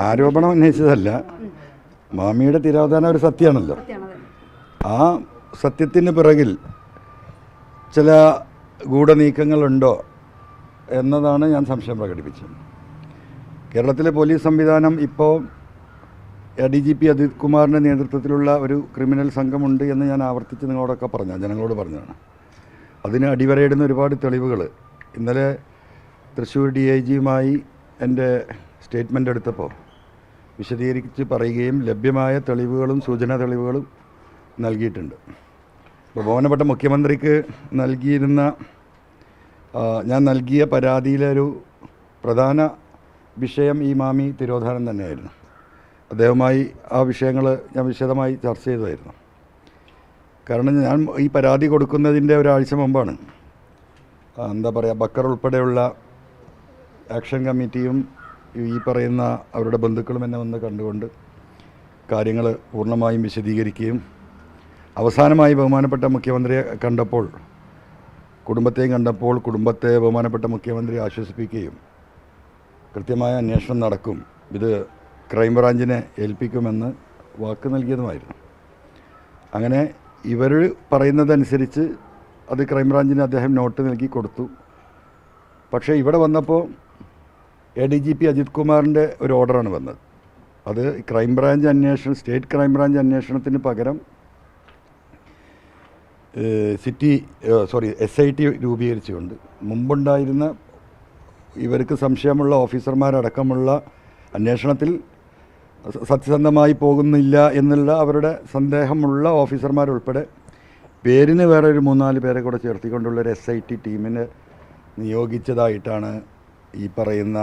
ആരോപണം ഉന്നയിച്ചതല്ല. മാമിയുടെ തിരോധാനം ഒരു സത്യമാണല്ലോ. ആ സത്യത്തിന് പിറകിൽ ചില ഗൂഢനീക്കങ്ങളുണ്ടോ എന്നതാണ് ഞാൻ സംശയം പ്രകടിപ്പിച്ചത്. കേരളത്തിലെ പോലീസ് സംവിധാനം ഇപ്പോൾ DGP അജിത് കുമാറിൻ്റെ നേതൃത്വത്തിലുള്ള ഒരു ക്രിമിനൽ സംഘമുണ്ട് എന്ന് ഞാൻ ആവർത്തിച്ച് നിങ്ങളോടൊക്കെ ജനങ്ങളോട് പറഞ്ഞതാണ്. അതിന് അടിവരയിടുന്ന ഒരുപാട് തെളിവുകൾ ഇന്നലെ തൃശ്ശൂർ DIGയുമായി എൻ്റെ സ്റ്റേറ്റ്മെൻ്റ് എടുത്തപ്പോൾ വിശദീകരിച്ച് പറയുകയും ലഭ്യമായ തെളിവുകളും സൂചനാ തെളിവുകളും നൽകിയിട്ടുണ്ട്. ഇപ്പോൾ ബഹുമാനപ്പെട്ട മുഖ്യമന്ത്രിക്ക് ഞാൻ നൽകിയ പരാതിയിലെ ഒരു പ്രധാന വിഷയം ഈ മാമി തിരോധാനം തന്നെയായിരുന്നു. അദ്ദേഹവുമായി ആ വിഷയങ്ങൾ ഞാൻ വിശദമായി ചർച്ച ചെയ്തതായിരുന്നു. കാരണം ഞാൻ ഈ പരാതി കൊടുക്കുന്നതിൻ്റെ ഒരാഴ്ച മുമ്പാണ് ബക്കർ ഉൾപ്പെടെയുള്ള ആക്ഷൻ കമ്മിറ്റിയും ഈ പറയുന്ന അവരുടെ ബന്ധുക്കളും എന്നെ വന്ന് കണ്ടുകൊണ്ട് കാര്യങ്ങൾ പൂർണ്ണമായും വിശദീകരിക്കുകയും അവസാനമായി ബഹുമാനപ്പെട്ട മുഖ്യമന്ത്രിയെ കണ്ടപ്പോൾ കുടുംബത്തെ ബഹുമാനപ്പെട്ട മുഖ്യമന്ത്രി ആശ്വസിപ്പിക്കുകയും കൃത്യമായ അന്വേഷണം നടക്കും, ഇത് ക്രൈംബ്രാഞ്ചിനെ ഏൽപ്പിക്കുമെന്ന് വാക്ക് നൽകിയതുമായിരുന്നു. അങ്ങനെ ഇവർ പറയുന്നതനുസരിച്ച് അത് ക്രൈംബ്രാഞ്ചിന് അദ്ദേഹം നോട്ട് നൽകി കൊടുത്തു. പക്ഷേ ഇവിടെ വന്നപ്പോൾ DGP അജിത് കുമാറിൻ്റെ ഒരു ഓർഡറാണ് വന്നത്. അത് സ്റ്റേറ്റ് ക്രൈംബ്രാഞ്ച് അന്വേഷണത്തിന് പകരം SIT രൂപീകരിച്ചുകൊണ്ട് മുമ്പുണ്ടായിരുന്ന ഇവർക്ക് സംശയമുള്ള ഓഫീസർമാരടക്കമുള്ള അന്വേഷണത്തിൽ സത്യസന്ധമായി പോകുന്നില്ല എന്നുള്ള അവരുടെ സന്ദേഹമുള്ള ഓഫീസർമാരുൾപ്പെടെ പേരിന് വേറെ ഒരു 3-4 പേരെ കൂടെ ചേർത്തിക്കൊണ്ടുള്ളൊരു SIT ടീമിനെ നിയോഗിച്ചതായിട്ടാണ് ഈ പറയുന്ന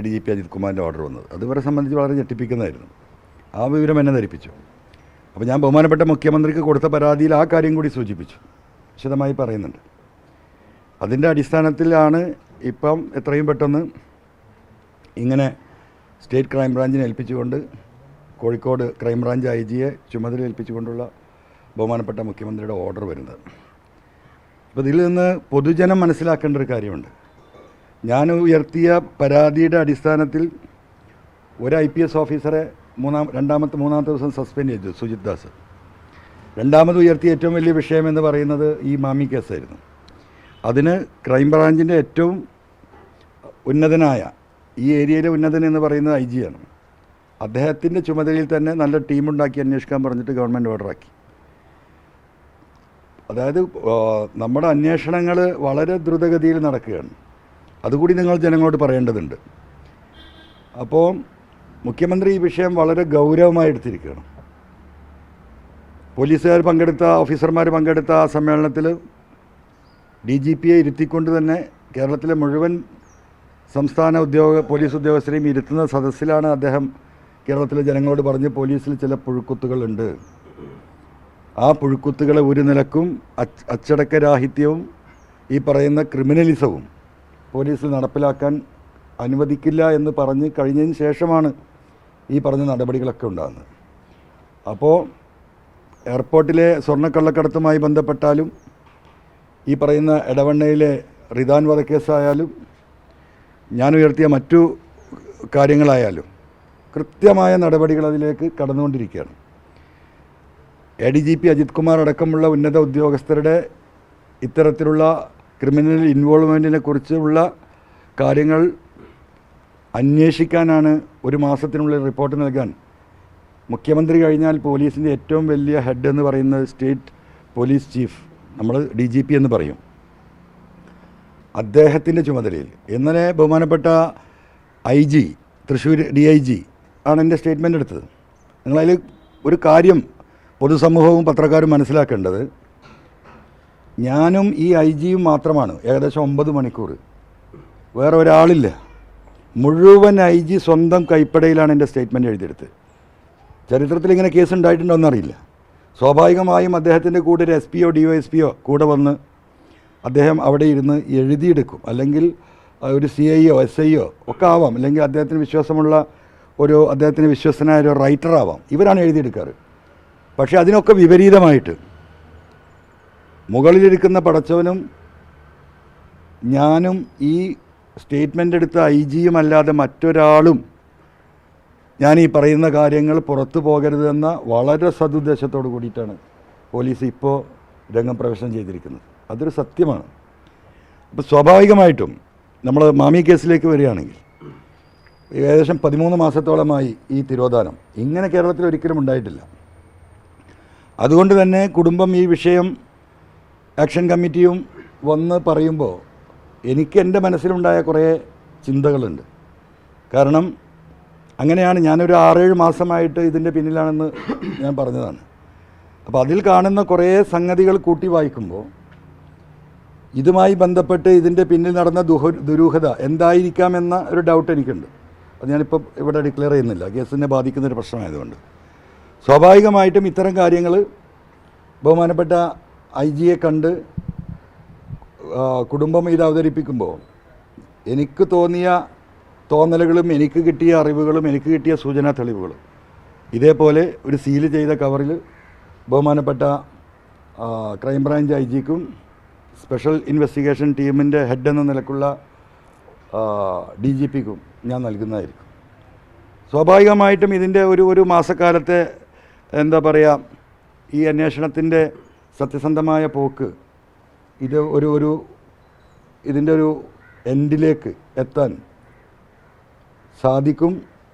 DGP അജിത് കുമാറിൻ്റെ ഓർഡർ വന്നത്. അത് ഇവരെ സംബന്ധിച്ച് വളരെ ഞെട്ടിപ്പിക്കുന്നതായിരുന്നു. ആ വിവരം എന്നെ ധരിപ്പിച്ചു. അപ്പോൾ ഞാൻ ബഹുമാനപ്പെട്ട മുഖ്യമന്ത്രിക്ക് കൊടുത്ത പരാതിയിൽ ആ കാര്യം കൂടി സൂചിപ്പിച്ചു, വിശദമായി പറയുന്നുണ്ട്. അതിൻ്റെ അടിസ്ഥാനത്തിലാണ് ഇപ്പം എത്രയും പെട്ടെന്ന് ഇങ്ങനെ സ്റ്റേറ്റ് ക്രൈംബ്രാഞ്ചിനെ ഏൽപ്പിച്ചുകൊണ്ട് കോഴിക്കോട് ക്രൈംബ്രാഞ്ച് IGയെ ചുമതല ഏൽപ്പിച്ചുകൊണ്ടുള്ള ബഹുമാനപ്പെട്ട മുഖ്യമന്ത്രിയുടെ ഓർഡർ വരുന്നത്. അപ്പോൾ ഇതിൽ നിന്ന് പൊതുജനം മനസ്സിലാക്കേണ്ട ഒരു കാര്യമുണ്ട്. ഞാൻ ഉയർത്തിയ പരാതിയുടെ അടിസ്ഥാനത്തിൽ ഒരു IPS ഓഫീസറെ മൂന്നാമത്തെ ദിവസം സസ്പെൻഡ് ചെയ്തു, സുജിത് ദാസ്. രണ്ടാമത് ഉയർത്തിയ ഏറ്റവും വലിയ വിഷയം എന്ന് പറയുന്നത് ഈ മാമി കേസായിരുന്നു. അതിന് ക്രൈംബ്രാഞ്ചിൻ്റെ ഏറ്റവും ഉന്നതനായ ഈ ഏരിയയിലെ ഉന്നതൻ എന്ന് പറയുന്നത് IG-യാണ്. അദ്ദേഹത്തിൻ്റെ ചുമതലയിൽ തന്നെ നല്ല ടീമുണ്ടാക്കി അന്വേഷിക്കാൻ പറഞ്ഞിട്ട് ഗവൺമെൻറ് ഓർഡറാക്കി. അതായത് നമ്മുടെ അന്വേഷണങ്ങൾ വളരെ ദ്രുതഗതിയിൽ നടക്കുകയാണ്. അതുകൂടി നിങ്ങൾ ജനങ്ങളോട് പറയേണ്ടതുണ്ട്. അപ്പോൾ മുഖ്യമന്ത്രി ഈ വിഷയം വളരെ ഗൗരവമായി എടുത്തിരിക്കുകയാണ്. ഓഫീസർമാർ പങ്കെടുത്ത ആ സമ്മേളനത്തിൽ DGPയെ ഇരുത്തിക്കൊണ്ട് തന്നെ കേരളത്തിലെ മുഴുവൻ സംസ്ഥാന പോലീസ് ഉദ്യോഗസ്ഥരെയും ഇരുത്തുന്ന സദസ്സിലാണ് അദ്ദേഹം കേരളത്തിലെ ജനങ്ങളോട് പറഞ്ഞ് പോലീസിൽ ചില പുഴുക്കുത്തുകളുണ്ട്, ആ പുഴുക്കുത്തുകളെ ഒരു നിലക്കും അച്ചടക്കരാഹിത്യവും ഈ പറയുന്ന ക്രിമിനലിസവും പോലീസിൽ നടപ്പിലാക്കാൻ അനുവദിക്കില്ല എന്ന് പറഞ്ഞ് കഴിഞ്ഞതിന് ശേഷമാണ് ഈ പറഞ്ഞ നടപടികളൊക്കെ ഉണ്ടാകുന്നത്. അപ്പോൾ എയർപോർട്ടിലെ സ്വർണ്ണക്കള്ളക്കടത്തുമായി ബന്ധപ്പെട്ടാലും ഈ പറയുന്ന എടവണ്ണയിലെ റിദാൻ വധക്കേസായാലും ഞാൻ ഉയർത്തിയ മറ്റു കാര്യങ്ങളായാലും കൃത്യമായ നടപടികൾ അതിലേക്ക് കടന്നുകൊണ്ടിരിക്കുകയാണ്. DGP അജിത് കുമാർ അടക്കമുള്ള ഉന്നത ഉദ്യോഗസ്ഥരുടെ ഇത്തരത്തിലുള്ള ക്രിമിനൽ ഇൻവോൾവ്മെൻറ്റിനെ കുറിച്ചുള്ള കാര്യങ്ങൾ അന്വേഷിക്കാനാണ് ഒരു മാസത്തിനുള്ളിൽ റിപ്പോർട്ട് നൽകാൻ മുഖ്യമന്ത്രി കഴിഞ്ഞാൽ പോലീസിൻ്റെ ഏറ്റവും വലിയ ഹെഡ് എന്ന് പറയുന്നത് സ്റ്റേറ്റ് പോലീസ് ചീഫ്, നമ്മൾ DGP എന്ന് പറയും, അദ്ദേഹത്തിൻ്റെ ചുമതലയിൽ ഇന്നലെ ബഹുമാനപ്പെട്ട IG തൃശ്ശൂർ DIG ആണ് എൻ്റെ സ്റ്റേറ്റ്മെൻ്റ് എടുത്തത്. നിങ്ങളതിൽ ഒരു കാര്യം പൊതുസമൂഹവും പത്രക്കാരും മനസ്സിലാക്കേണ്ടത്, ഞാനും ഈ IG-യും മാത്രമാണ് ഏകദേശം 9 മണിക്കൂർ, വേറെ ഒരാളില്ല. മുഴുവൻ IG സ്വന്തം കൈപ്പടയിലാണ് എൻ്റെ സ്റ്റേറ്റ്മെൻറ്റ് എഴുതിയെടുത്തത്. ചരിത്രത്തിൽ ഇങ്ങനെ കേസ് ഉണ്ടായിട്ടുണ്ടോ എന്നറിയില്ല. സ്വാഭാവികമായും അദ്ദേഹത്തിൻ്റെ കൂടെ ഒരു SP-യോ DYSP-യോ കൂടെ വന്ന് അദ്ദേഹം അവിടെ ഇരുന്ന് എഴുതിയെടുക്കും, അല്ലെങ്കിൽ ഒരു CI-യോ SI-യോ ഒക്കെ ആവാം, അല്ലെങ്കിൽ അദ്ദേഹത്തിന് വിശ്വസ്തനായ ഒരു റൈറ്റർ ആവാം. ഇവരാണ് എഴുതിയെടുക്കാറ്. പക്ഷേ അതിനൊക്കെ വിപരീതമായിട്ട് മുകളിലിരിക്കുന്ന പടച്ചവനും ഞാനും ഈ സ്റ്റേറ്റ്മെൻ്റ് എടുത്ത IG-യും അല്ലാതെ മറ്റൊരാളും ഞാൻ ഈ പറയുന്ന കാര്യങ്ങൾ പുറത്തു പോകരുതെന്ന വളരെ സതുദ്ദേശത്തോട് കൂടിയിട്ടാണ് പോലീസ് ഇപ്പോൾ രംഗപ്രവേശനം ചെയ്തിരിക്കുന്നത്. അതൊരു സത്യമാണ്. അപ്പോൾ സ്വാഭാവികമായിട്ടും നമ്മൾ മാമി കേസിലേക്ക് വരികയാണെങ്കിൽ ഏകദേശം 13 മാസത്തോളമായി ഈ തിരോധാനം ഇങ്ങനെ കേരളത്തിൽ ഒരിക്കലും ഉണ്ടായിട്ടില്ല. അതുകൊണ്ട് തന്നെ കുടുംബം ഈ വിഷയം ആക്ഷൻ കമ്മിറ്റിയും വന്ന് പറയുമ്പോൾ എനിക്ക് എൻ്റെ മനസ്സിലുണ്ടായ കുറേ ചിന്തകളുണ്ട്. കാരണം അങ്ങനെയാണ്, ഞാനൊരു 6-7 മാസമായിട്ട് ഇതിൻ്റെ പിന്നിലാണെന്ന് ഞാൻ പറഞ്ഞതാണ്. അപ്പോൾ അതിൽ കാണുന്ന കുറേ സംഗതികൾ കൂട്ടി വായിക്കുമ്പോൾ ഇതുമായി ബന്ധപ്പെട്ട് ഇതിൻ്റെ പിന്നിൽ നടന്ന ദുരൂഹത എന്തായിരിക്കാമെന്ന ഒരു ഡൗട്ട് എനിക്കുണ്ട്. അത് ഞാനിപ്പോൾ ഇവിടെ ഡിക്ലെയർ ചെയ്യുന്നില്ല, കേസിനെ ബാധിക്കുന്നൊരു പ്രശ്നമായതുകൊണ്ട്. സ്വാഭാവികമായിട്ടും ഇത്തരം കാര്യങ്ങൾ ബഹുമാനപ്പെട്ട IG-യെ കണ്ട് കുടുംബം ഇത് അവതരിപ്പിക്കുമ്പോൾ എനിക്ക് തോന്നിയ തോന്നലുകളും എനിക്ക് കിട്ടിയ അറിവുകളും എനിക്ക് കിട്ടിയ സൂചനാ തെളിവുകളും ഇതേപോലെ ഒരു സീൽ ചെയ്ത കവറിൽ ബഹുമാനപ്പെട്ട ക്രൈംബ്രാഞ്ച് IG-ക്കും സ്പെഷ്യൽ ഇൻവെസ്റ്റിഗേഷൻ ടീമിൻ്റെ ഹെഡ് എന്ന നിലക്കുള്ള DGP-ക്കും ഞാൻ നൽകുന്നതായിരിക്കും. സ്വാഭാവികമായിട്ടും ഇതിൻ്റെ ഒരു മാസക്കാലത്തെ എന്താ പറയുക, ഈ അന്വേഷണത്തിൻ്റെ സത്യസന്ധമായ പോക്ക് ഇത് ഇതിൻ്റെ ഒരു എൻഡിലേക്ക് എത്താൻ സാധിക്കും.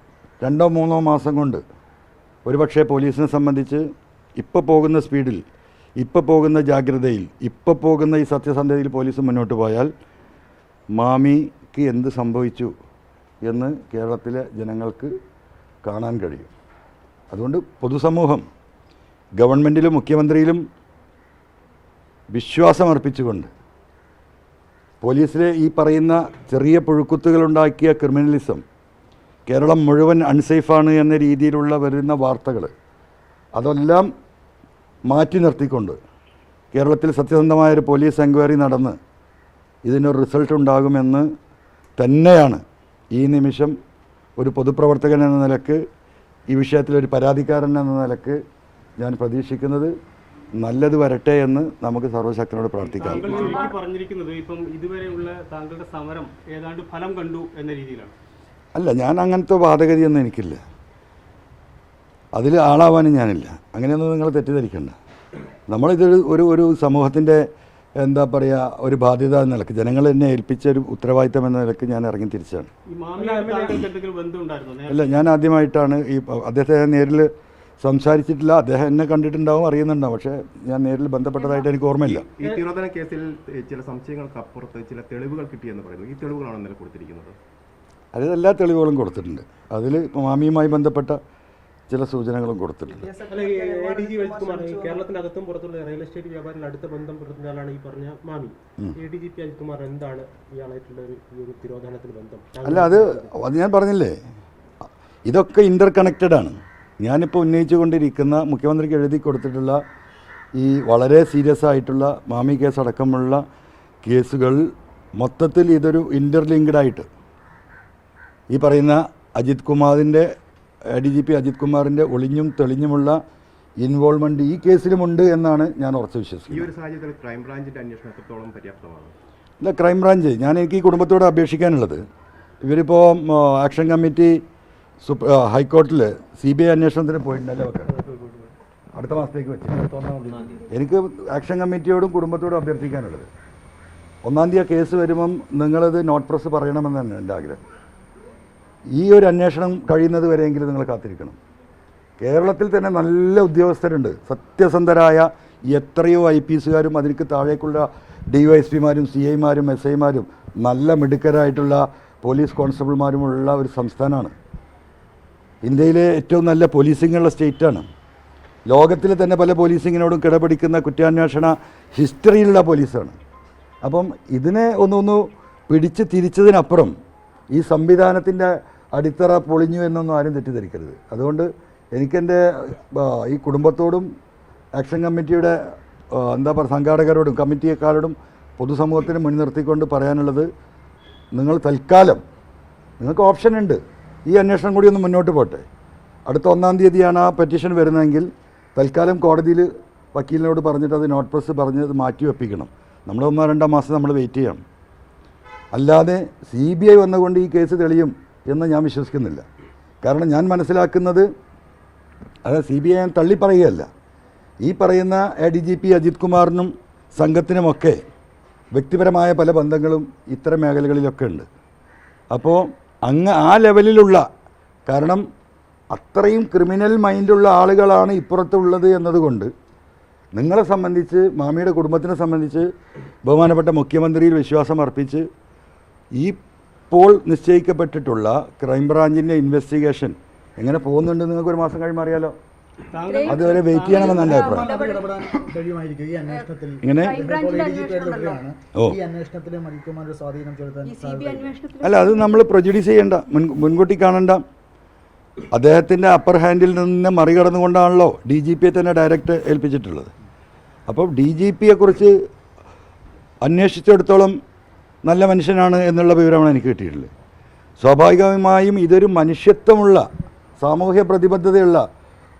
2-3 മാസം കൊണ്ട് ഒരുപക്ഷെ പോലീസിനെ സംബന്ധിച്ച് ഇപ്പോൾ പോകുന്ന സ്പീഡിൽ, ഇപ്പോൾ പോകുന്ന ജാഗ്രതയിൽ, ഇപ്പോൾ പോകുന്ന ഈ സത്യസന്ധതയിൽ പോലീസ് മുന്നോട്ട് പോയാൽ മാമിക്ക് എന്ത് സംഭവിച്ചു എന്ന് കേരളത്തിലെ ജനങ്ങൾക്ക് കാണാൻ കഴിയും. അതുകൊണ്ട് പൊതുസമൂഹം ഗവൺമെൻറ്റിലും മുഖ്യമന്ത്രിയിലും വിശ്വാസമർപ്പിച്ചുകൊണ്ട് പോലീസിലെ ഈ പറയുന്ന ചെറിയ പുഴുക്കുത്തുകളുണ്ടാക്കിയ ക്രിമിനലിസം കേരളം മുഴുവൻ അൺസേഫാണ് എന്ന രീതിയിലുള്ള വരുന്ന വാർത്തകൾ അതെല്ലാം മാറ്റി നിർത്തിക്കൊണ്ട് കേരളത്തിൽ സത്യസന്ധമായൊരു പോലീസ് എൻക്വയറി നടന്ന് ഇതിനൊരു റിസൾട്ട് ഉണ്ടാകുമെന്ന് തന്നെയാണ് ഈ നിമിഷം ഒരു പൊതുപ്രവർത്തകൻ എന്ന നിലക്ക്, ഈ വിഷയത്തിലൊരു പരാതിക്കാരൻ എന്ന നിലക്ക് ഞാൻ പ്രതീക്ഷിക്കുന്നത്. നല്ലത് വരട്ടെ എന്ന് നമുക്ക് സർവ്വശക്തനോട് പ്രാർത്ഥിക്കാം. പറഞ്ഞിരിക്കുന്നത് ഇപ്പം ഇതുവരെയുള്ള താങ്കളുടെ സമരം ഏതാണ്ട് ഫലം കണ്ടു എന്ന രീതിയിലാണ്. അല്ല, ഞാൻ അങ്ങനത്തെ വാദഗതിയൊന്നും എനിക്കില്ല, അതിൽ ആളാവാനും ഞാനില്ല. അങ്ങനെയൊന്നും നിങ്ങൾ തെറ്റിദ്ധരിക്കണ്ട. നമ്മളിതൊരു ഒരു സമൂഹത്തിൻ്റെ എന്താ പറയുക, ഒരു ബാധ്യത എന്ന നിലക്ക്, ജനങ്ങൾ എന്നെ ഏൽപ്പിച്ച ഒരു ഉത്തരവാദിത്തം എന്ന നിലക്ക് ഞാൻ ഇറങ്ങി തിരിച്ചാണ്. അല്ല, ഞാൻ ആദ്യമായിട്ടാണ് അദ്ദേഹത്തെ നേരിൽ സംസാരിച്ചിട്ടില്ല. അദ്ദേഹം എന്നെ കണ്ടിട്ടുണ്ടാവും, അറിയുന്നുണ്ടാവും, പക്ഷേ ഞാൻ നേരിൽ ബന്ധപ്പെട്ടതായിട്ട് എനിക്ക് ഓർമ്മയില്ല. ഈ തിരോധന കേസിൽ ചില സംശയങ്ങൾക്കപ്പുറത്ത് ചില തെളിവുകൾ കിട്ടിയെന്ന് പറയുന്നു. ഈ തെളിവുകളാണ് ഇന്നലെ കൊടുത്തിരിക്കുന്നത്. അതിൽ എല്ലാ തെളിവുകളും കൊടുത്തിട്ടുണ്ട്. അതിൽ മാമിയുമായി ബന്ധപ്പെട്ട ചില സൂചനകളും കൊടുത്തിട്ടുണ്ട്. കേരളത്തിനകത്തും പുറത്തുള്ള റിയൽ എസ്റ്റേറ്റ് വ്യാപാരികൾ അടുത്ത ബന്ധം പുലർത്തുന്നയാളാണ് ഈ പറഞ്ഞ മാമി. ADGP അജിത് കുമാർ എന്താണ് ഇയാളായിട്ടുള്ള ഒരു തിരോധാനത്തിന് ബന്ധം? അല്ല, അത് ഞാൻ പറഞ്ഞില്ലേ, ഇതൊക്കെ ഇൻ്റർ കണക്റ്റഡ് ആണ്. ഞാനിപ്പോൾ ഉന്നയിച്ചു കൊണ്ടിരിക്കുന്ന, മുഖ്യമന്ത്രിക്ക് എഴുതി കൊടുത്തിട്ടുള്ള ഈ വളരെ സീരിയസ് ആയിട്ടുള്ള മാമി കേസ് അടക്കമുള്ള കേസുകൾ മൊത്തത്തിൽ ഇതൊരു ഇൻ്റർലിങ്ക്ഡ് ആയിട്ട് ഈ പറയുന്ന അജിത് കുമാറിൻ്റെ ADGP അജിത് കുമാറിൻ്റെ ഒളിഞ്ഞും തെളിഞ്ഞുമുള്ള ഇൻവോൾവ്മെൻറ്റ് ഈ കേസിലുമുണ്ട് എന്നാണ് ഞാൻ ഉറച്ചു വിശ്വസിക്കുന്നത്. ഈ ഒരു സാഹചര്യത്തിൽ ക്രൈംബ്രാഞ്ചിൻ്റെ അന്വേഷണം എത്രത്തോളം പര്യാപ്തമാണ്? ഇല്ല, ക്രൈംബ്രാഞ്ച്, എനിക്ക് ഈ കുടുംബത്തോട് അപേക്ഷിക്കാനുള്ളത്, ഇവരിപ്പോൾ ആക്ഷൻ കമ്മിറ്റി ഹൈക്കോർട്ടിൽ CBI അന്വേഷണത്തിന് പോയിട്ടുണ്ടല്ലോ, അടുത്ത മാസത്തേക്ക് വെച്ച്. എനിക്ക് ആക്ഷൻ കമ്മിറ്റിയോടും കുടുംബത്തോടും അഭ്യർത്ഥിക്കാനുള്ളത്, 1-ാം തീയതി കേസ് വരുമ്പം നിങ്ങളത് നോട്ട് പ്രസ് പറയണമെന്നാണ് എൻ്റെ ആഗ്രഹം. ഈ ഒരു അന്വേഷണം കഴിയുന്നത് വരെയെങ്കിലും നിങ്ങൾ കാത്തിരിക്കണം. കേരളത്തിൽ തന്നെ നല്ല ഉദ്യോഗസ്ഥരുണ്ട്, സത്യസന്ധരായ എത്രയോ IPSകാരും അതിലേക്ക് താഴേക്കുള്ള DYSPമാരും CIമാരും SIമാരും നല്ല മിടുക്കരായിട്ടുള്ള പോലീസ് കോൺസ്റ്റബിൾമാരുമുള്ള ഒരു സംസ്ഥാനമാണ്. ഇന്ത്യയിലെ ഏറ്റവും നല്ല പോലീസിങ്ങുള്ള സ്റ്റേറ്റാണ്. ലോകത്തിലെ തന്നെ പല പോലീസിങ്ങിനോടും കിടപിടിക്കുന്ന കുറ്റാന്വേഷണ ഹിസ്റ്ററിയിലുള്ള പോലീസാണ്. അപ്പം ഇതിനെ ഒന്ന് പിടിച്ച് തിരിച്ചതിനപ്പുറം ഈ സംവിധാനത്തിൻ്റെ അടിത്തറ പൊളിഞ്ഞു എന്നൊന്നും ആരും തെറ്റിദ്ധരിക്കരുത്. അതുകൊണ്ട് എനിക്കെൻ്റെ ഈ കുടുംബത്തോടും ആക്ഷൻ കമ്മിറ്റിയുടെ എന്താ പറയുക സംഘാടകരോടും കമ്മിറ്റിയെക്കാരോടും പൊതുസമൂഹത്തിന് മുൻനിർത്തിക്കൊണ്ട് പറയാനുള്ളത്, നിങ്ങൾ തൽക്കാലം, നിങ്ങൾക്ക് ഓപ്ഷൻ ഉണ്ട്, ഈ അന്വേഷണം കൂടി ഒന്ന് മുന്നോട്ട് പോട്ടെ. അടുത്ത 1-ാം തീയതിയാണ് ആ പെറ്റീഷൻ വരുന്നതെങ്കിൽ തൽക്കാലം കോടതിയിൽ വക്കീലിനോട് പറഞ്ഞിട്ട് അത് നോട്ട് പ്രസ് പറഞ്ഞ് അത് മാറ്റി വെപ്പിക്കണം. നമ്മൾ 1-2 മാസം നമ്മൾ വെയിറ്റ് ചെയ്യണം. അല്ലാതെ CBI വന്നുകൊണ്ട് ഈ കേസ് തെളിയും എന്ന് ഞാൻ വിശ്വസിക്കുന്നില്ല. കാരണം ഞാൻ മനസ്സിലാക്കുന്നത് അത് CBI തള്ളിപ്പറയുകയല്ല. ഈ പറയുന്ന ADGP അജിത് കുമാറിനും സംഘത്തിനുമൊക്കെ വ്യക്തിപരമായ പല ബന്ധങ്ങളും ഇത്തരം മേഖലകളിലൊക്കെ ഉണ്ട്. അപ്പോൾ ആ ലെവലിലുള്ള, കാരണം അത്രയും ക്രിമിനൽ മൈൻഡുള്ള ആളുകളാണ് ഇപ്പുറത്തുള്ളത് എന്നതുകൊണ്ട് നിങ്ങളെ സംബന്ധിച്ച്, മാമിയുടെ കുടുംബത്തിനെ സംബന്ധിച്ച് ബഹുമാനപ്പെട്ട മുഖ്യമന്ത്രിയിൽ വിശ്വാസം അർപ്പിച്ച് ഇപ്പോൾ നിശ്ചയിക്കപ്പെട്ടിട്ടുള്ള ക്രൈംബ്രാഞ്ചിൻ്റെ ഇൻവെസ്റ്റിഗേഷൻ എങ്ങനെ പോകുന്നുണ്ട് നിങ്ങൾക്ക് ഒരു മാസം കഴിയുമ്പോൾ അറിയാലോ. അതുവരെ വെയിറ്റ് ചെയ്യണമെന്ന് എൻ്റെ അഭിപ്രായം. ഇങ്ങനെ അല്ല, അത് നമ്മൾ പ്രൊജുഡീസ് ചെയ്യേണ്ട, മുൻകൂട്ടി കാണണ്ട. അദ്ദേഹത്തിൻ്റെ അപ്പർ ഹാൻഡിൽ നിന്ന് മറികടന്നുകൊണ്ടാണല്ലോ DGPയെ തന്നെ ഡയറക്റ്റ് ഏൽപ്പിച്ചിട്ടുള്ളത്. അപ്പോൾ DGPയെക്കുറിച്ച് അന്വേഷിച്ചിടത്തോളം നല്ല മനുഷ്യനാണ് എന്നുള്ള വിവരമാണ് എനിക്ക് കിട്ടിയിട്ടുള്ളത്. സ്വാഭാവികമായും ഇതൊരു മനുഷ്യത്വമുള്ള, സാമൂഹ്യ പ്രതിബദ്ധതയുള്ള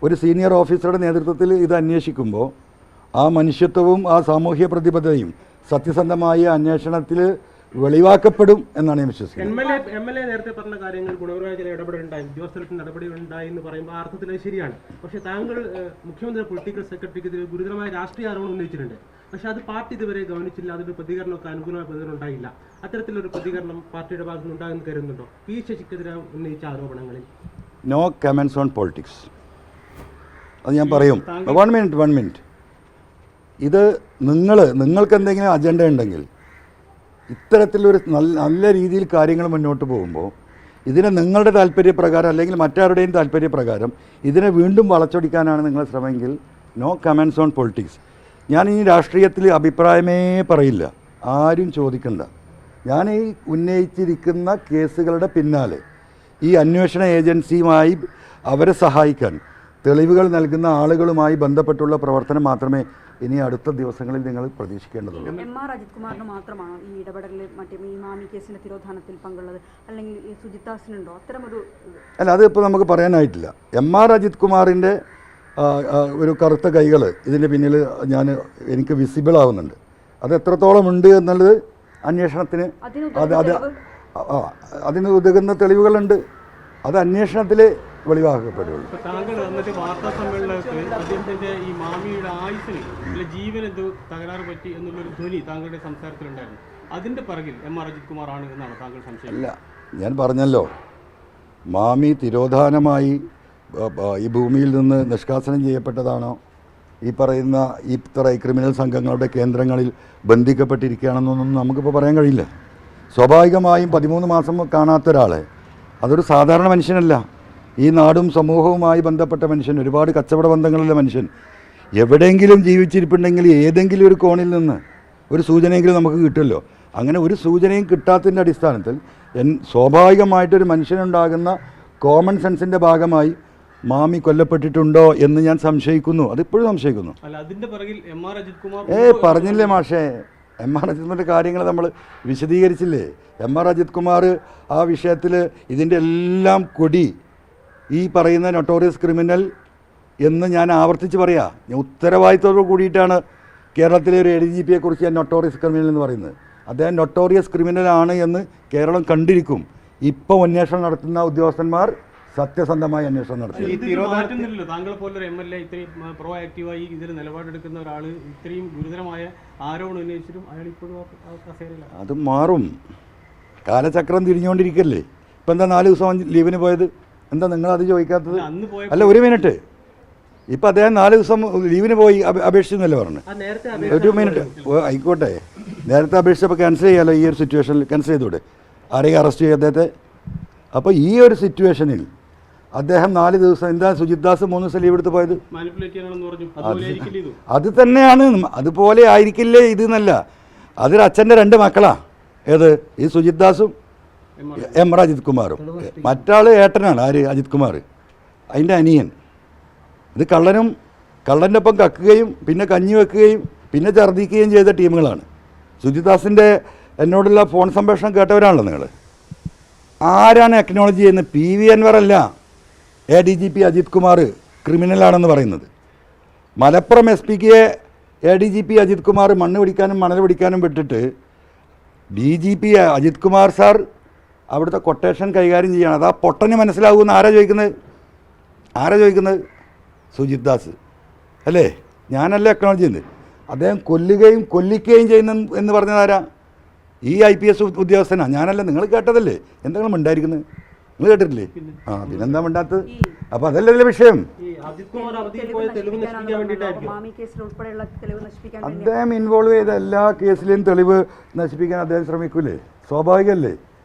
ഒരു സീനിയർ ഓഫീസറുടെ നേതൃത്വത്തിൽ ഇത് അന്വേഷിക്കുമ്പോൾ ആ മനുഷ്യത്വവും ആ സാമൂഹ്യ പ്രതിബദ്ധതയും സത്യസന്ധമായ അന്വേഷണത്തിൽ വെളിവാക്കപ്പെടും എന്നാണ് ഞാൻ വിശ്വസിക്കുന്നത്. MLA നേരത്തെ പറഞ്ഞ കാര്യങ്ങൾ ഗുണപരമായ ചില ഇടപെടലുണ്ടായി, ഉദ്യോഗസ്ഥർക്ക് നടപടികളുണ്ടായി എന്ന് പറയുമ്പോൾ ആ അർത്ഥത്തിൽ ശരിയാണ്. പക്ഷേ താങ്കൾ മുഖ്യമന്ത്രി പൊളിറ്റിക്കൽ സെക്രട്ടറിക്ക് ഗുരുതരമായ രാഷ്ട്രീയ ആരോപണം ഉന്നയിച്ചിട്ടുണ്ട്. പക്ഷേ അത് പാർട്ടി ഇതുവരെ ഗവനിച്ചില്ല, അതൊരു പ്രതികരണമൊക്കെ അനുകൂലമായ പ്രതികരണം ഉണ്ടായില്ല. അത്തരത്തിലൊരു പ്രതികരണം പാർട്ടിയുടെ ഭാഗത്തുനിന്ന് ഉണ്ടാകുമെന്ന് കരുതുന്നുണ്ടോ? P. ശശിക്കെതിരെ ഉന്നയിച്ച ആരോപണങ്ങളിൽ നോ കമൻസ് ഓൺ പൊളിറ്റിക്സ്. അത് ഞാൻ പറയും. 1 മിനിറ്റ്. ഇത് നിങ്ങൾക്ക് എന്തെങ്കിലും അജണ്ട ഉണ്ടെങ്കിൽ ഇത്തരത്തിലൊരു നല്ല രീതിയിൽ കാര്യങ്ങൾ മുന്നോട്ട് പോകുമ്പോൾ ഇതിനെ നിങ്ങളുടെ താല്പര്യപ്രകാരം അല്ലെങ്കിൽ മറ്റാരുടെയും താല്പര്യപ്രകാരം ഇതിനെ വീണ്ടും വളച്ചൊടിക്കാനാണ് നിങ്ങളുടെ ശ്രമമെങ്കിൽ നോ കമൻസ് ഓൺ പൊളിറ്റിക്സ്. ഞാൻ ഈ രാഷ്ട്രീയത്തിൽ അഭിപ്രായമേ പറയില്ല, ആരും ചോദിക്കണ്ട. ഞാൻ ഈ ഉന്നയിച്ചിരിക്കുന്ന കേസുകളുടെ പിന്നാലെ ഈ അന്വേഷണ ഏജൻസിയുമായി അവരെ സഹായിക്കാൻ തെളിവുകൾ നൽകുന്ന ആളുകളുമായി ബന്ധപ്പെട്ടുള്ള പ്രവർത്തനം മാത്രമേ ഇനി അടുത്ത ദിവസങ്ങളിൽ നിങ്ങൾ പ്രതീക്ഷിക്കേണ്ടതുള്ളൂ. MR അജിത് കുമാറിന് മാത്രമാണോ ഈ ഇടപെടലിൽ മറ്റേ ഈ മാമി കേസിന്റെ തിരോധാനത്തിൽ പങ്കുള്ളത്, അല്ലെങ്കിൽ ഈ സുജിത് ദാസിനുണ്ടോ അത്തരമൊരു? അല്ല, അത് ഇപ്പോൾ നമുക്ക് പറയാനായിട്ടില്ല. MR അജിത് കുമാറിൻ്റെ ഒരു കറുത്ത കൈകൾ ഇതിൻ്റെ പിന്നിൽ എനിക്ക് വിസിബിൾ ആവുന്നുണ്ട്. അത് എത്രത്തോളം ഉണ്ട് എന്നുള്ളത് അന്വേഷണത്തിന് അതിന് ഉതകുന്ന തെളിവുകളുണ്ട്. അത് അന്വേഷണത്തിൽ വെളിവാക്കപ്പെടുകയുള്ളൂ. താങ്കൾ വന്നിട്ട് വാർത്താ സമ്മേളനത്തിൽ അദ്ദേഹത്തിന്റെ ഈ മാമിയുടെ ആയുസിന് ജീവൻ എന്തോ തകരാറ് പറ്റി എന്നുള്ളൊരു ധ്വനി താങ്കളുടെ സംസാരത്തിലുണ്ടായിരുന്നു. അതിന്റെ പിറകിൽ MR അജിത് കുമാർ ആണ് എന്നാണ് താങ്കൾ സംശയം? അല്ല, ഞാൻ പറഞ്ഞല്ലോ, മാമി തിരോധാനമായി ഈ ഭൂമിയിൽ നിന്ന് നിഷ്കാസനം ചെയ്യപ്പെട്ടതാണോ, ഈ പറയുന്ന ഇത്ര ക്രിമിനൽ സംഘങ്ങളുടെ കേന്ദ്രങ്ങളിൽ ബന്ധിക്കപ്പെട്ടിരിക്കുകയാണെന്നൊന്നും നമുക്കിപ്പോൾ പറയാൻ കഴിയില്ല. സ്വാഭാവികമായും 13 മാസം കാണാത്ത ഒരാളെ, അതൊരു സാധാരണ മനുഷ്യനല്ല, ഈ നാടും സമൂഹവുമായി ബന്ധപ്പെട്ട മനുഷ്യൻ, ഒരുപാട് കച്ചവട ബന്ധങ്ങളുള്ള മനുഷ്യൻ, എവിടെയെങ്കിലും ജീവിച്ചിരിപ്പുണ്ടെങ്കിൽ ഏതെങ്കിലും ഒരു കോണിൽ നിന്ന് ഒരു സൂചനയെങ്കിലും നമുക്ക് കിട്ടുമല്ലോ. അങ്ങനെ ഒരു സൂചനയും കിട്ടാത്തതിൻ്റെ അടിസ്ഥാനത്തിൽ സ്വാഭാവികമായിട്ടൊരു മനുഷ്യനുണ്ടാകുന്ന കോമൺ സെൻസിൻ്റെ ഭാഗമായി മാമി കൊല്ലപ്പെട്ടിട്ടുണ്ടോ എന്ന് ഞാൻ സംശയിക്കുന്നു. അതിപ്പോഴും സംശയിക്കുന്നു. പറഞ്ഞില്ലേ മാഷേ, MR അജിത് കുമാറിൻ്റെ കാര്യങ്ങൾ നമ്മൾ വിശദീകരിച്ചില്ലേ. MR അജിത് കുമാർ ആ വിഷയത്തിൽ ഇതിൻ്റെ എല്ലാം കൊടി ഈ പറയുന്ന നൊട്ടോറിയസ് ക്രിമിനൽ എന്ന് ഞാൻ ആവർത്തിച്ച് പറയാം. ഞാൻ ഉത്തരവാദിത്തോടു കൂടിയിട്ടാണ് കേരളത്തിലെ ഒരു ADGPയെക്കുറിച്ച് ഞാൻ നൊട്ടോറിയസ് ക്രിമിനൽ എന്ന് പറയുന്നത്. അദ്ദേഹം നൊട്ടോറിയസ് ക്രിമിനലാണ് എന്ന് കേരളം കണ്ടിരിക്കും. ഇപ്പോൾ അന്വേഷണം നടത്തുന്ന ഉദ്യോഗസ്ഥന്മാർ സത്യസന്ധമായ അന്വേഷണം നടത്തി. താങ്കളെ പോലൊരു MLA ഇത്രയും പ്രോ ആക്റ്റീവായി ഇതിൽ നിലപാടെടുക്കുന്ന ഒരാൾ ഇത്രയും ഗുരുതരമായ ആരോപണം ഉന്നയിച്ചിട്ടും അയാൾ ഇപ്പോഴും അത് മാറും. കാലചക്രം തിരിഞ്ഞുകൊണ്ടിരിക്കല്ലേ. ഇപ്പം എന്താ 4 ദിവസം ലീവിന് പോയത്? എന്താ നിങ്ങളത് ചോദിക്കാത്തത്? അല്ല, ഒരു മിനിറ്റ്. ഇപ്പം അദ്ദേഹം 4 ദിവസം ലീവിന് പോയി അപേക്ഷിച്ചെന്നല്ലേ പറഞ്ഞു? ഒരു മിനിറ്റ് ആയിക്കോട്ടെ. നേരത്തെ അപേക്ഷിച്ചപ്പോൾ ക്യാൻസൽ ചെയ്യാമല്ലോ. ഈ ഒരു സിറ്റുവേഷനിൽ ക്യാൻസൽ ചെയ്തൂടെ? ആരെയും അറസ്റ്റ് ചെയ്യും അദ്ദേഹത്തെ? അപ്പോൾ ഈ ഒരു സിറ്റുവേഷനിൽ അദ്ദേഹം 4 ദിവസം, എന്താ സുജിത് ദാസ് 3 ദിവസം ലീവ് എടുത്ത് പോയത്? അത് തന്നെയാണ്. അതുപോലെ ആയിരിക്കില്ലേ ഇത് എന്നല്ല. അതൊരു അച്ഛൻ്റെ 2 മക്കളാ. ഏത്? ഈ സുജിത് ദാസും MR അജിത് കുമാറും. മറ്റാൾ ഏട്ടനാണ്. ആര്? അജിത് കുമാർ, അതിൻ്റെ അനിയൻ. ഇത് കള്ളൻ്റെ ഒപ്പം കക്കുകയും പിന്നെ കഞ്ഞി വെക്കുകയും പിന്നെ ഛർദ്ദിക്കുകയും ചെയ്ത ടീമുകളാണ്. സുജിത് ദാസിൻ്റെ എന്നോടുള്ള ഫോൺ സംഭാഷണം കേട്ടവരാണല്ലോ നിങ്ങൾ. ആരാണ് അക്നോളജ് ചെയ്യുന്നത്? PV അൻവർ അല്ല ADGP അജിത് കുമാർ ക്രിമിനലാണെന്ന് പറയുന്നത്. മലപ്പുറം SPക്ക് ADGP അജിത് കുമാർ മണ്ണ് പിടിക്കാനും മണൽ പിടിക്കാനും വിട്ടിട്ട് DGP അജിത് കുമാർ സാർ അവിടുത്തെ കൊട്ടേഷൻ കൈകാര്യം ചെയ്യണം. അത് ആ പൊട്ടന് മനസ്സിലാവുമെന്ന് ആരാ ചോദിക്കുന്നത്? സുജിത് ദാസ് അല്ലേ? ഞാനല്ല അക്നോളജ് ചെയ്യുന്നത്. അദ്ദേഹം കൊല്ലിക്കുകയും ചെയ്യുന്ന എന്ന് പറഞ്ഞതാരാ? ഈ IPS ഉദ്യോഗസ്ഥനാണ്, ഞാനല്ല. നിങ്ങൾ കേട്ടതല്ലേ? എന്തെങ്കിലും ഉണ്ടായിരിക്കുന്നത് നിങ്ങൾ കേട്ടിട്ടില്ലേ? പിന്നെന്താ മിണ്ടാത്തത്? അപ്പോൾ അതല്ലേ ഇതിലെ വിഷയം. അദ്ദേഹം ഇൻവോൾവ് ചെയ്ത എല്ലാ കേസിലെയും തെളിവ് നശിപ്പിക്കാൻ അദ്ദേഹം ശ്രമിക്കൂലേ? സ്വാഭാവികമല്ലേ?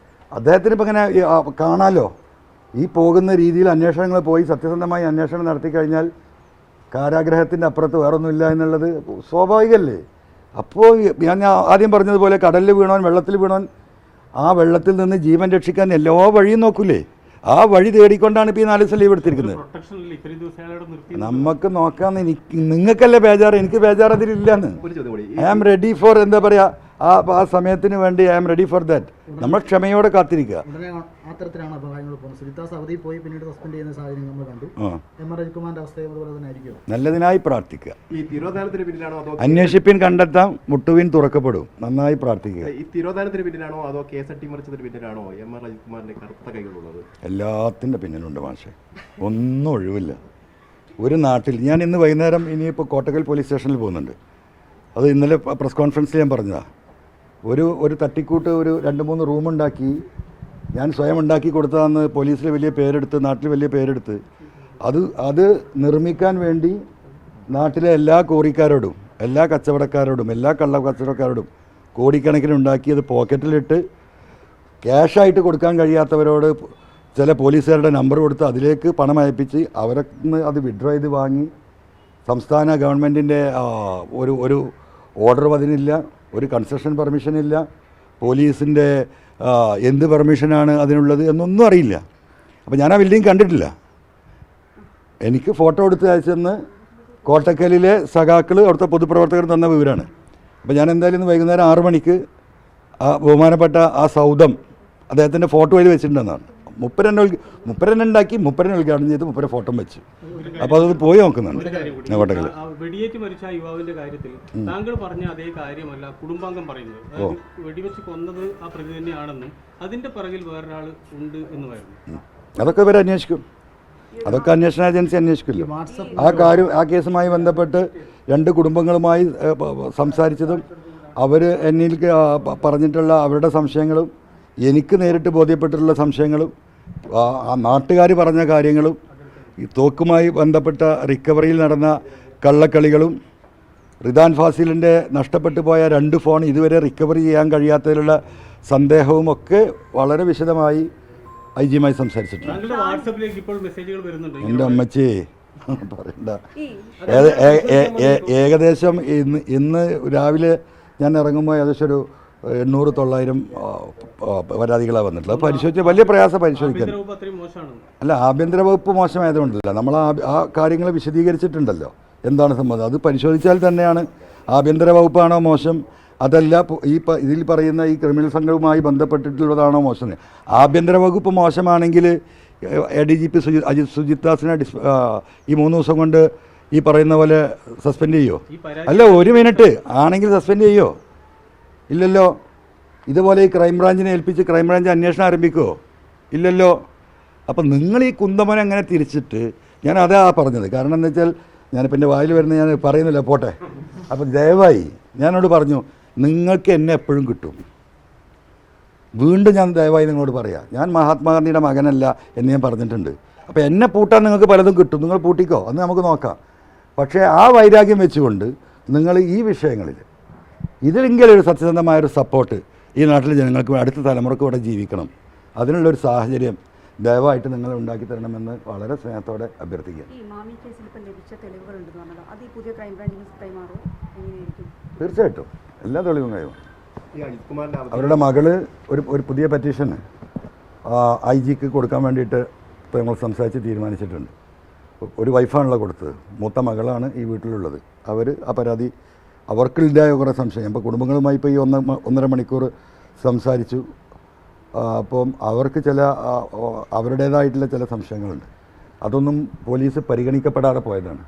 അദ്ദേഹത്തിന് ഇപ്പം ഇങ്ങനെ കാണാമല്ലോ, ഈ പോകുന്ന രീതിയിൽ അന്വേഷണങ്ങൾ പോയി സത്യസന്ധമായി അന്വേഷണം നടത്തി കഴിഞ്ഞാൽ കാരാഗ്രഹത്തിൻ്റെ അപ്പുറത്ത് വേറൊന്നുമില്ല എന്നുള്ളത് സ്വാഭാവികമല്ലേ? അപ്പോൾ ഞാൻ ആദ്യം പറഞ്ഞതുപോലെ കടലിൽ വീണവൻ വെള്ളത്തിൽ വീണവൻ ആ വെള്ളത്തിൽ നിന്ന് ജീവൻ രക്ഷിക്കാൻ എല്ലാ വഴിയും നോക്കൂലേ? ആ വഴി തേടിക്കൊണ്ടാണ് ഇപ്പോൾ ഈ 4 ദിവസം ലീവ് എടുത്തിരിക്കുന്നത്. നമുക്ക് നോക്കാമെന്ന് നിങ്ങൾക്കല്ലേ ബേജാറ്, എനിക്ക് ബേജാറ് അതിലില്ലാന്ന്. ഐ ആം റെഡി ഫോർ എന്താ പറയുക, ആ സമയത്തിന് വേണ്ടി I am ready for that. നമ്മൾ ക്ഷമയോടെ കാത്തിരിക്കുക. അത്തരത്തിലാണ് കാര്യങ്ങൾ പോകുന്നത്. സുജിത്താസ് അവധിയിൽ പോയി പിന്നീട് സസ്പെൻഡ് ചെയ്യുന്ന സാഹചര്യം നമ്മൾ കണ്ടു. MR രജികുമാറിന്റെ അവസ്ഥയും അതുപോലെ തന്നെ ആയിരിക്കും. നല്ലതിനായി പ്രാർത്ഥിക്കുക. ഈ തിരോധാനത്തിന് പിന്നിലാണോ അതോ അന്വേഷിപ്പിൻ, കണ്ടെത്താം, മുട്ടുവിൻ തുറക്കപ്പെടും. നന്നായി പ്രാർത്ഥിക്കുക. ഈ തിരോധാനത്തിന് പിന്നിലാണോ അതോ കേസ് അട്ടിമറിച്ചതിന് പിന്നിലാണോ MR രജികുമാറിന്റെ കറുത്ത കൈകളുള്ളത്? എല്ലാത്തിൻ്റെ പിന്നിലുണ്ട് മാഷെ, ഒന്നും ഒഴിവില്ല. ഒരു നാട്ടിൽ ഞാൻ ഇന്ന് വൈകുന്നേരം ഇനിയിപ്പോൾ കോട്ടക്കൽ പോലീസ് സ്റ്റേഷനിൽ പോകുന്നുണ്ട്. അത് ഇന്നലെ പ്രസ് കോൺഫറൻസിൽ ഞാൻ പറഞ്ഞതാണ്. ഒരു തട്ടിക്കൂട്ട് ഒരു 2-3 റൂമുണ്ടാക്കി ഞാൻ സ്വയം ഉണ്ടാക്കി കൊടുത്തതെന്ന് പോലീസിൽ വലിയ പേരെടുത്ത്, നാട്ടിൽ വലിയ പേരെടുത്ത്, അത് നിർമ്മിക്കാൻ വേണ്ടി നാട്ടിലെ എല്ലാ കോറിക്കാരോടും എല്ലാ കച്ചവടക്കാരോടും എല്ലാ കള്ള കച്ചവടക്കാരോടും കോടിക്കണക്കിന് ഉണ്ടാക്കി അത് പോക്കറ്റിലിട്ട് ക്യാഷായിട്ട് കൊടുക്കാൻ കഴിയാത്തവരോട് ചില പോലീസുകാരുടെ നമ്പർ കൊടുത്ത് അതിലേക്ക് പണം അയപ്പിച്ച് അവരെ അത് വിഡ്രോ ചെയ്ത് വാങ്ങി സംസ്ഥാന ഗവൺമെൻറ്റിൻ്റെ ഒരു ഓർഡർ അതിനില്ല, ഒരു കൺസെഷൻ പെർമിഷൻ ഇല്ല, പോലീസിൻ്റെ എന്ത് പെർമിഷനാണ് അതിനുള്ളത് എന്നൊന്നും അറിയില്ല. അപ്പോൾ ഞാൻ ആ ബിൽഡിംഗ് കണ്ടിട്ടില്ല. എനിക്ക് ഫോട്ടോ എടുത്ത് അയച്ചെന്ന് കോട്ടക്കലിലെ സഖാക്കൾ അവിടുത്തെ പൊതുപ്രവർത്തകർ തന്ന വിവരമാണ്. അപ്പോൾ ഞാൻ എന്തായാലും ഇന്ന് വൈകുന്നേരം 6 മണിക്ക് ആ ബഹുമാനപ്പെട്ട ആ സൗധം അദ്ദേഹത്തിൻ്റെ ഫോട്ടോ എഴുതി വെച്ചിട്ടുണ്ടെന്നാണ്. മുപ്പരെന്നെ ഉണ്ടാക്കി, മുപ്പരെന്നെ ഉദ്ഘാടനം ചെയ്ത്, മുപ്പരെ ഫോട്ടോ വെച്ചു. അപ്പോൾ അത് പോയി നോക്കുന്നുണ്ട് കോട്ടക്കൽ. വെടിയേറ്റ് മരിച്ച യുവാവിന്റെ കാര്യത്തിൽ താങ്കൾ പറഞ്ഞ അതേ കാര്യമല്ല കുടുംബാംഗം പറയുന്നത്. വെടിവെച്ച് കൊന്നത് ആ പ്രതി തന്നെയാണെന്നും അതിന്റെ പിറകിൽ വേറൊരാൾ ഉണ്ട് എന്നുമായിരുന്നു. അതൊക്കെ ഇവർ അന്വേഷിക്കും. അതൊക്കെ അന്വേഷണ ഏജൻസി അന്വേഷിക്കില്ല. ആ കേസുമായി ബന്ധപ്പെട്ട് 2 കുടുംബങ്ങളുമായി സംസാരിച്ചതും അവർ എന്നിൽ പറഞ്ഞിട്ടുള്ള അവരുടെ സംശയങ്ങളും എനിക്ക് നേരിട്ട് ബോധ്യപ്പെട്ടിട്ടുള്ള സംശയങ്ങളും ആ നാട്ടുകാർ പറഞ്ഞ കാര്യങ്ങളും ഈ തോക്കുമായി ബന്ധപ്പെട്ട റിക്കവറിയിൽ നടന്ന കള്ളക്കളികളും റിദാൻ ഫാസിലിൻ്റെ നഷ്ടപ്പെട്ടു പോയ 2 ഫോൺ ഇതുവരെ റിക്കവറി ചെയ്യാൻ കഴിയാത്തതിലുള്ള സന്ദേഹവും ഒക്കെ വളരെ വിശദമായി IG-യുമായി സംസാരിച്ചിട്ടുണ്ട്. എൻ്റെ അമ്മച്ചി പറയണ്ട. ഏകദേശം ഇന്ന് രാവിലെ ഞാൻ ഇറങ്ങുമ്പോൾ ഏകദേശം ഒരു 800-900 പരാതികളാണ് വന്നിട്ടുള്ളത്. അത് പരിശോധിച്ച് വലിയ പ്രയാസം പരിശോധിക്കാൻ. അല്ല, ആഭ്യന്തര വകുപ്പ് മോശമായതുകൊണ്ടല്ല, നമ്മൾ ആ കാര്യങ്ങൾ വിശദീകരിച്ചിട്ടുണ്ടല്ലോ എന്താണ് സംബന്ധം. അത് പരിശോധിച്ചാൽ തന്നെയാണ് ആഭ്യന്തര വകുപ്പാണോ മോശം, അതല്ല ഇതിൽ പറയുന്ന ഈ ക്രിമിനൽ സംഘവുമായി ബന്ധപ്പെട്ടിട്ടുള്ളതാണോ മോശം. ആഭ്യന്തര വകുപ്പ് മോശമാണെങ്കിൽ ADGP സുജിത് ദാസിനെ ഈ 3 ദിവസം കൊണ്ട് ഈ പറയുന്ന പോലെ സസ്പെൻഡ് ചെയ്യുമോ? അല്ല, 1 മിനിറ്റ് ആണെങ്കിൽ സസ്പെൻഡ് ചെയ്യുമോ? ഇല്ലല്ലോ. ഇതുപോലെ ഈ ക്രൈംബ്രാഞ്ചിനെ ഏൽപ്പിച്ച് ക്രൈംബ്രാഞ്ച് അന്വേഷണം ആരംഭിക്കുമോ? ഇല്ലല്ലോ. അപ്പം നിങ്ങൾ ഈ കുന്തമനെ അങ്ങനെ തിരിച്ചിട്ട്, ഞാൻ അതാ പറഞ്ഞത്. കാരണം എന്താ വെച്ചാൽ ഞാനിപ്പോൾ എൻ്റെ വായിൽ വരുന്ന ഞാൻ പറയുന്നില്ല, പോട്ടെ. അപ്പം ദയവായി ഞാനോട് പറഞ്ഞു, നിങ്ങൾക്ക് എന്നെ എപ്പോഴും കിട്ടും. വീണ്ടും ഞാൻ ദയവായി നിങ്ങളോട് പറയാം, ഞാൻ മഹാത്മാഗാന്ധിയുടെ മകനല്ല എന്ന് ഞാൻ പറഞ്ഞിട്ടുണ്ട്. അപ്പോൾ എന്നെ പൂട്ടാൻ നിങ്ങൾക്ക് പലതും കിട്ടും, നിങ്ങൾ പൂട്ടിക്കോ, അന്ന് നമുക്ക് നോക്കാം. പക്ഷേ ആ വൈരാഗ്യം വെച്ചുകൊണ്ട് നിങ്ങൾ ഈ വിഷയങ്ങളിൽ ഇതിലെങ്കിലും ഒരു സത്യസന്ധമായൊരു സപ്പോർട്ട് ഈ നാട്ടിലെ ജനങ്ങൾക്ക്, അടുത്ത തലമുറക്ക് ഇവിടെ ജീവിക്കണം, അതിനുള്ളൊരു സാഹചര്യം ദയവായിട്ട് നിങ്ങൾ ഉണ്ടാക്കി തരണമെന്ന് വളരെ സ്നേഹത്തോടെ അഭ്യർത്ഥിക്കുക. തീർച്ചയായിട്ടും എല്ലാ തെളിവും കഴിയും. അവരുടെ മകള് ഒരു പുതിയ പെറ്റീഷന് IG-ക്ക് കൊടുക്കാൻ വേണ്ടിയിട്ട് ഇപ്പോൾ ഞങ്ങൾ സംസാരിച്ച് തീരുമാനിച്ചിട്ടുണ്ട്. ഒരു വൈഫാണല്ലോ കൊടുത്തത്, മൂത്ത മകളാണ് ഈ വീട്ടിലുള്ളത്. അവർ ആ പരാതി അവർക്കുണ്ടായ കുറേ സംശയം, ഇപ്പോൾ കുടുംബങ്ങളുമായി ഇപ്പോൾ ഈ 1.5 മണിക്കൂർ സംസാരിച്ചു. അപ്പം അവർക്ക് അവരുടേതായിട്ടുള്ള ചില സംശയങ്ങളുണ്ട്. അതൊന്നും പോലീസ് പരിഗണിക്കപ്പെടാതെ പോയതാണ്.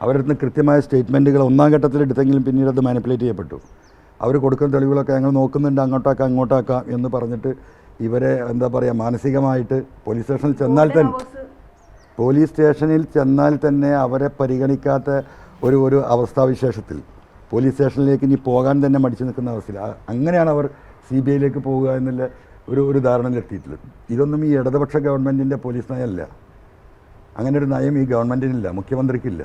അവരുടെ നിന്ന് കൃത്യമായ സ്റ്റേറ്റ്മെൻറ്റുകൾ 1-ാം ഘട്ടത്തിൽ എടുത്തെങ്കിലും പിന്നീട് അത് മാനിപ്പുലേറ്റ് ചെയ്യപ്പെട്ടു. അവർ കൊടുക്കുന്ന തെളിവുകളൊക്കെ ഞങ്ങൾ നോക്കുന്നുണ്ട്, അങ്ങോട്ടാക്കാം എന്ന് പറഞ്ഞിട്ട് ഇവരെ എന്താ പറയുക മാനസികമായിട്ട് പോലീസ് സ്റ്റേഷനിൽ ചെന്നാൽ തന്നെ അവരെ പരിഗണിക്കാത്ത ഒരു അവസ്ഥാവിശേഷത്തിൽ പോലീസ് സ്റ്റേഷനിലേക്ക് ഇനി പോകാൻ തന്നെ മടിച്ചു നിൽക്കുന്ന അവസ്ഥയിൽ അങ്ങനെയാണ് അവർ CBIയിലേക്ക് പോവുക എന്നുള്ള ഒരു ധാരണയിലെത്തിയിട്ടുള്ളത്. ഇതൊന്നും ഈ ഇടതുപക്ഷ ഗവൺമെൻറ്റിൻ്റെ പോലീസ് നയമല്ല. അങ്ങനെ ഒരു നയം ഈ ഗവൺമെൻറ്റിനില്ല, മുഖ്യമന്ത്രിക്കില്ല.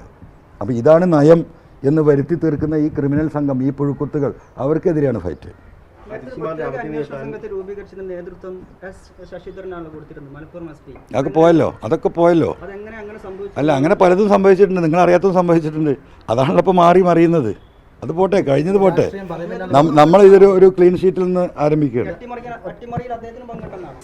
അപ്പോൾ ഇതാണ് നയം എന്ന് വരുത്തി തീർക്കുന്ന ഈ ക്രിമിനൽ സംഘം, ഈ പുഴുക്കുത്തുകൾ, അവർക്കെതിരെയാണ് ഫൈറ്റ്. സംഘത്തെ രൂപീകരിച്ചതിന്റെ നേതൃത്വം ശശിധരനാണ് കൊടുത്തിരുന്നത്, മലപ്പുറം SP. അതൊക്കെ പോയല്ലോ. അതെങ്ങനെ അങ്ങനെ സംഭവിച്ചു? അല്ല, അങ്ങനെ പലതും സംഭവിച്ചിട്ടുണ്ട്, നിങ്ങൾ അറിയാത്തതും സംഭവിച്ചിട്ടുണ്ട്. അതാണല്ലോ ഇപ്പോൾ മാറി മറിയുന്നത്. അത് പോട്ടെ, കഴിഞ്ഞത് പോട്ടെ. നമ്മൾ ഇതൊരു ക്ലീൻ ഷീറ്റിൽ നിന്ന് ആരംഭിക്കുകയാണ്. അട്ടിമറിയിൽ അദ്ദേഹത്തിന് പങ്കിട്ടെന്നാണ്.